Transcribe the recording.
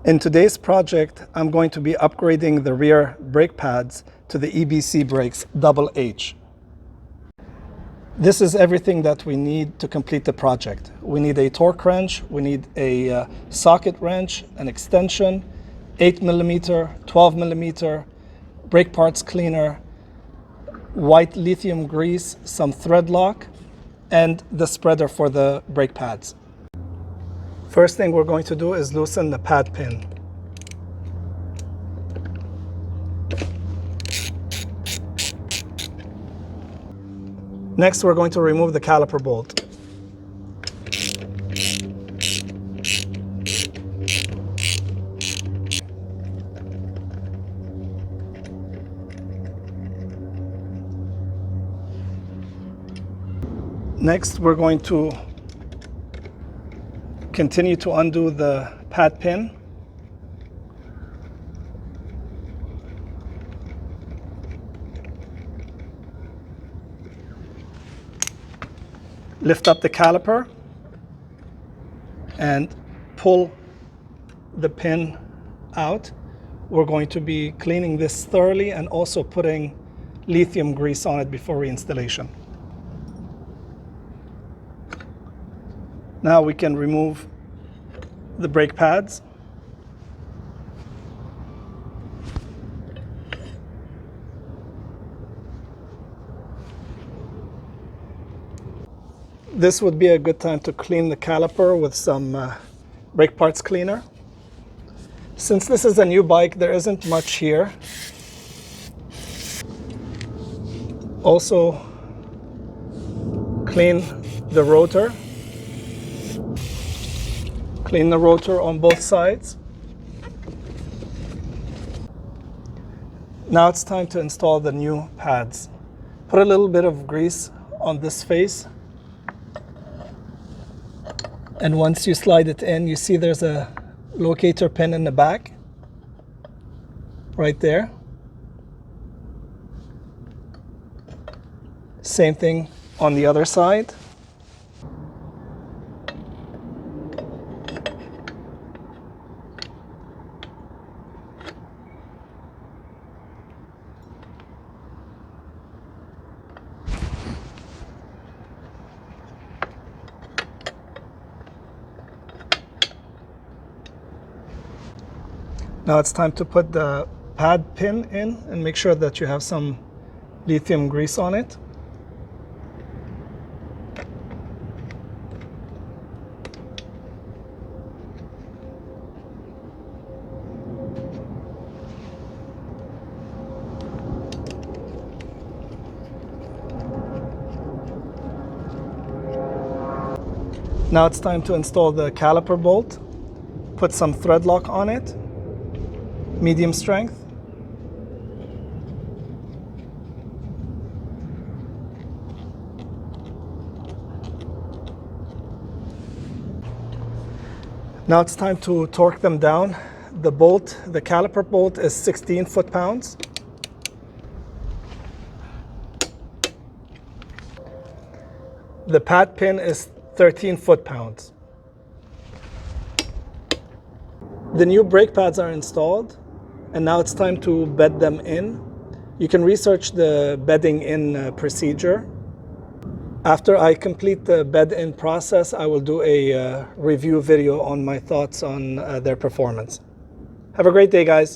In today's project, I'm going to be upgrading the rear brake pads to the EBC brakes Double H. This is everything that we need to complete the project. We need a torque wrench, we need a socket wrench, an extension, 8mm, 12mm, brake parts cleaner, white lithium grease, some thread lock, and the spreader for the brake pads. First thing we're going to do is loosen the pad pin. Next, we're going to remove the caliper bolt. Next, we're going to continue to undo the pad pin. Lift up the caliper and pull the pin out. We're going to be cleaning this thoroughly and also putting lithium grease on it before reinstallation. Now we can remove the brake pads. This would be a good time to clean the caliper with some brake parts cleaner. Since this is a new bike, there isn't much here. Also, clean the rotor. Clean the rotor on both sides. Now it's time to install the new pads. Put a little bit of grease on this face. And once you slide it in, you see there's a locator pin in the back, right there. Same thing on the other side. Now it's time to put the pad pin in and make sure that you have some lithium grease on it. Now it's time to install the caliper bolt. Put some thread lock on it. Medium strength. Now it's time to torque them down. The caliper bolt is 16 foot-pounds. The pad pin is 13 foot-pounds. The new brake pads are installed. And now it's time to bed them in. You can research the bedding in procedure. After I complete the bed-in process, I will do a review video on my thoughts on their performance. Have a great day, guys.